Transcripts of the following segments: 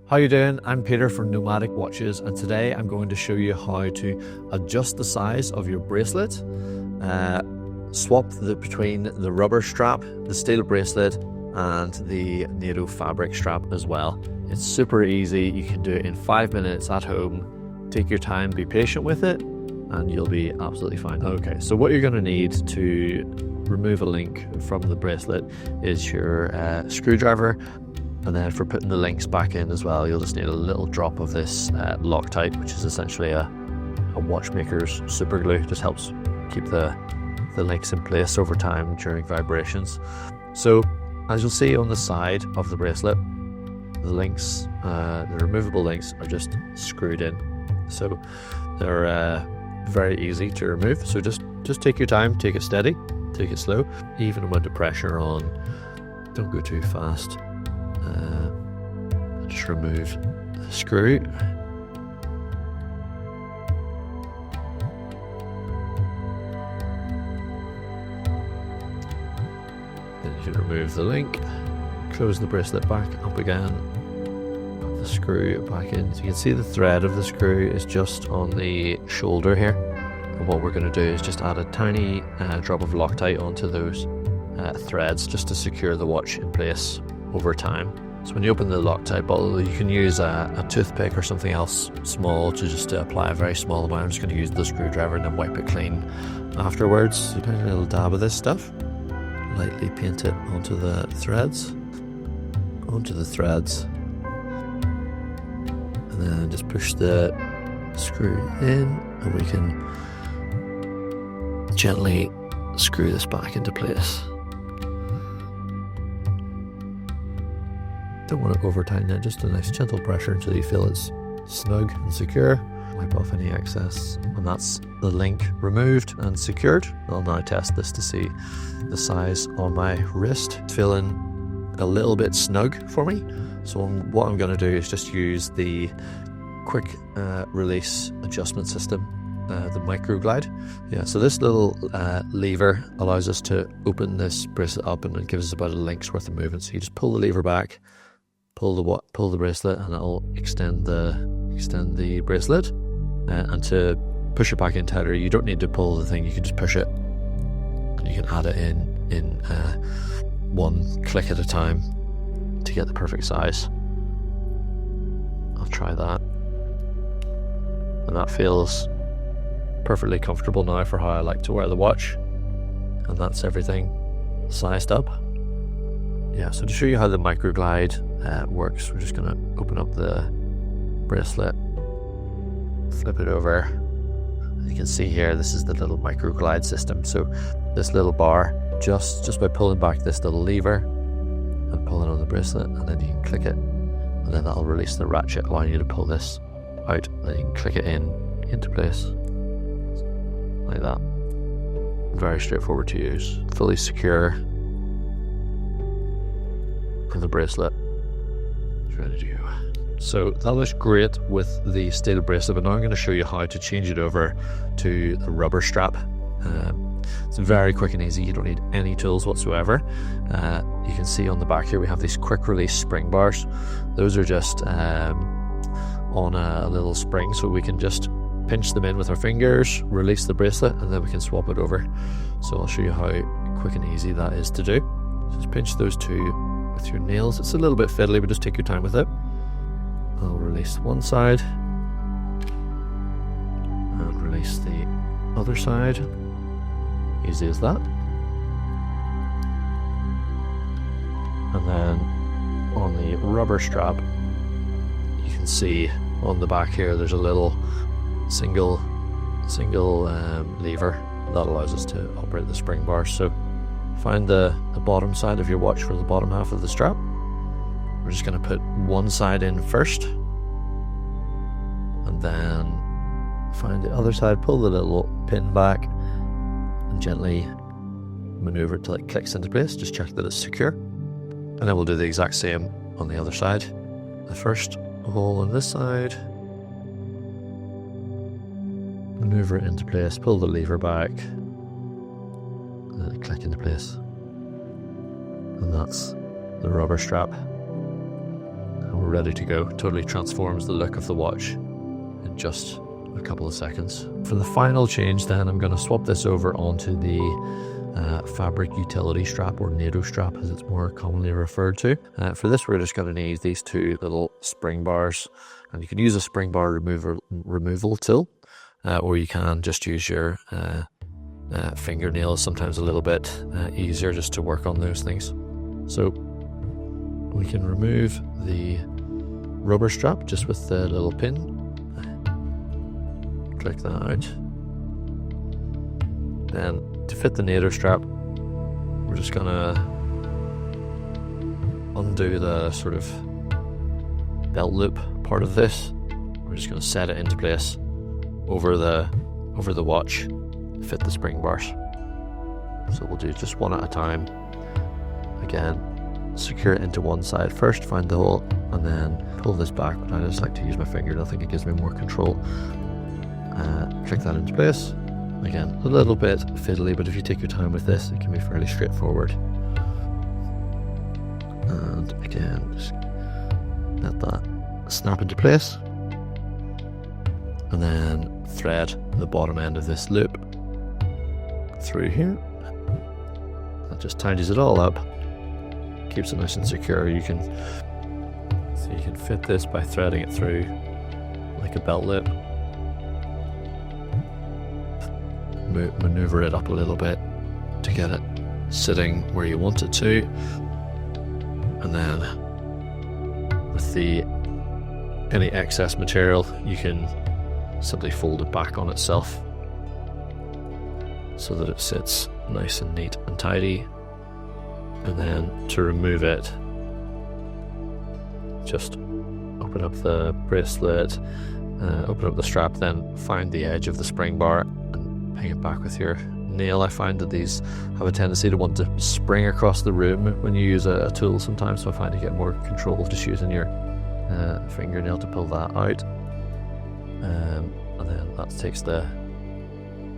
How you doing? I'm Peter from Nomadic Watches, and today I'm going to show you how to adjust the size of your bracelet, swap between the rubber strap, the steel bracelet, and the NATO fabric strap as well. It's super easy. You can do it in 5 minutes at home. Take your time, be patient with it, and you'll be absolutely fine. Okay, so what you're going to need to remove a link from the bracelet is your screwdriver. And then for putting the links back in as well, you'll just need a little drop of this Loctite, which is essentially a watchmaker's super glue. Just helps keep the links in place over time during vibrations. So as you'll see on the side of the bracelet, the links, the removable links are just screwed in. So they're very easy to remove. So just take your time, take it steady, take it slow, even amount of pressure on, don't go too fast. Just remove the screw. Then you can remove the link, close the bracelet back up again, put the screw back in. So you can see the thread of the screw is just on the shoulder here. And what we're going to do is just add a tiny drop of Loctite onto those threads just to secure the watch in place over time. So when you open the Loctite bottle, you can use a toothpick or something else small to just apply a very small amount. I'm just going to use the screwdriver and then wipe it clean afterwards. So put a little dab of this stuff, lightly paint it onto the threads, and then just push the screw in, and we can gently screw this back into place. Don't want to over tighten it, just a nice gentle pressure until you feel it's snug and secure. Wipe off any excess, and that's the link removed and secured. I'll now test this to see the size on my wrist. It's feeling a little bit snug for me. So what I'm going to do is just use the quick release adjustment system, the microglide. Yeah, so this little lever allows us to open this bracelet up, and it gives us about a link's worth of movement. So you just pull the lever back, pull the bracelet, and it'll extend the bracelet. And to push it back in tighter, you don't need to pull the thing. You can just push it, and you can add it in one click at a time to get the perfect size. I'll try that, and that feels perfectly comfortable now for how I like to wear the watch. And that's everything sized up. Yeah, so to show you how the microglide works, we're just going to open up the bracelet, flip it over. You can see here, this is the little microglide system. So this little bar, just by pulling back this little lever and pulling on the bracelet, and then you can click it, and then that'll release the ratchet, allowing you to pull this out. Then you can click it into place like that. Very straightforward to use, fully secure. And the bracelet is ready to go. So that looks great with the steel bracelet, but now I'm going to show you how to change it over to the rubber strap. It's very quick and easy. You don't need any tools whatsoever. You can see on the back here we have these quick release spring bars. Those are just on a little spring, so we can just pinch them in with our fingers, release the bracelet, and then we can swap it over. So I'll show you how quick and easy that is to do. Just pinch those two with your nails. It's a little bit fiddly, but just take your time with it. I'll release one side and release the other side. Easy as that. And then on the rubber strap, you can see on the back here there's a little single lever that allows us to operate the spring bar. So find the bottom side of your watch for the bottom half of the strap. We're just going to put one side in first, and then find the other side, pull the little pin back, and gently maneuver it till it clicks into place. Just check that it's secure, and then we'll do the exact same on the other side. The first hole on this side, maneuver it into place, pull the lever back, and then click into place. And that's the rubber strap. And we're ready to go. Totally transforms the look of the watch in just a couple of seconds. For the final change then, I'm going to swap this over onto the fabric utility strap, or NATO strap as it's more commonly referred to. For this we're just going to need these two little spring bars, and you can use a spring bar removal tool, or you can just use your fingernails. Sometimes a little bit easier just to work on those things. So we can remove the rubber strap just with the little pin, click that out. Then to fit the NATO strap, we're just gonna undo the sort of belt loop part of this. We're just gonna set it into place over the watch, fit the spring bars. So we'll do just one at a time. Again, secure it into one side first, find the hole, and then pull this back. But I just like to use my finger, I think it gives me more control. Click that into place. Again, a little bit fiddly, but if you take your time with this, it can be fairly straightforward. And again, just let that snap into place. And then thread the bottom end of this loop through here. That just tidies it all up, keeps it nice and secure. You can fit this by threading it through like a belt loop. Maneuver it up a little bit to get it sitting where you want it to, and then with any excess material you can simply fold it back on itself so that it sits nice and neat and tidy. And then to remove it, just open up the bracelet, open up the strap, then find the edge of the spring bar and hang it back with your nail. I find that these have a tendency to want to spring across the room when you use a tool sometimes, so I find you get more control just using your fingernail to pull that out. And then that takes the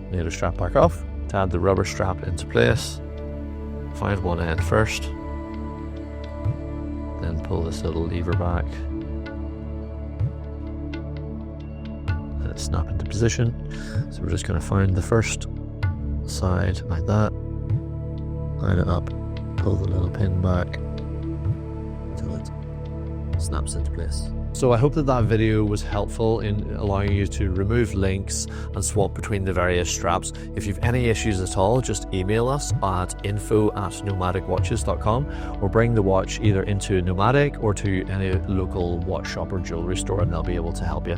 NATO strap back off. To add the rubber strap into place, find one end first, then pull this little lever back, let it snap into position. So we're just going to find the first side like that, line it up, pull the little pin back until it snaps into place. So I hope that video was helpful in allowing you to remove links and swap between the various straps. If you've any issues at all, just email us at info@nomadicwatches.com, or bring the watch either into Nomadic or to any local watch shop or jewelry store, and they'll be able to help you.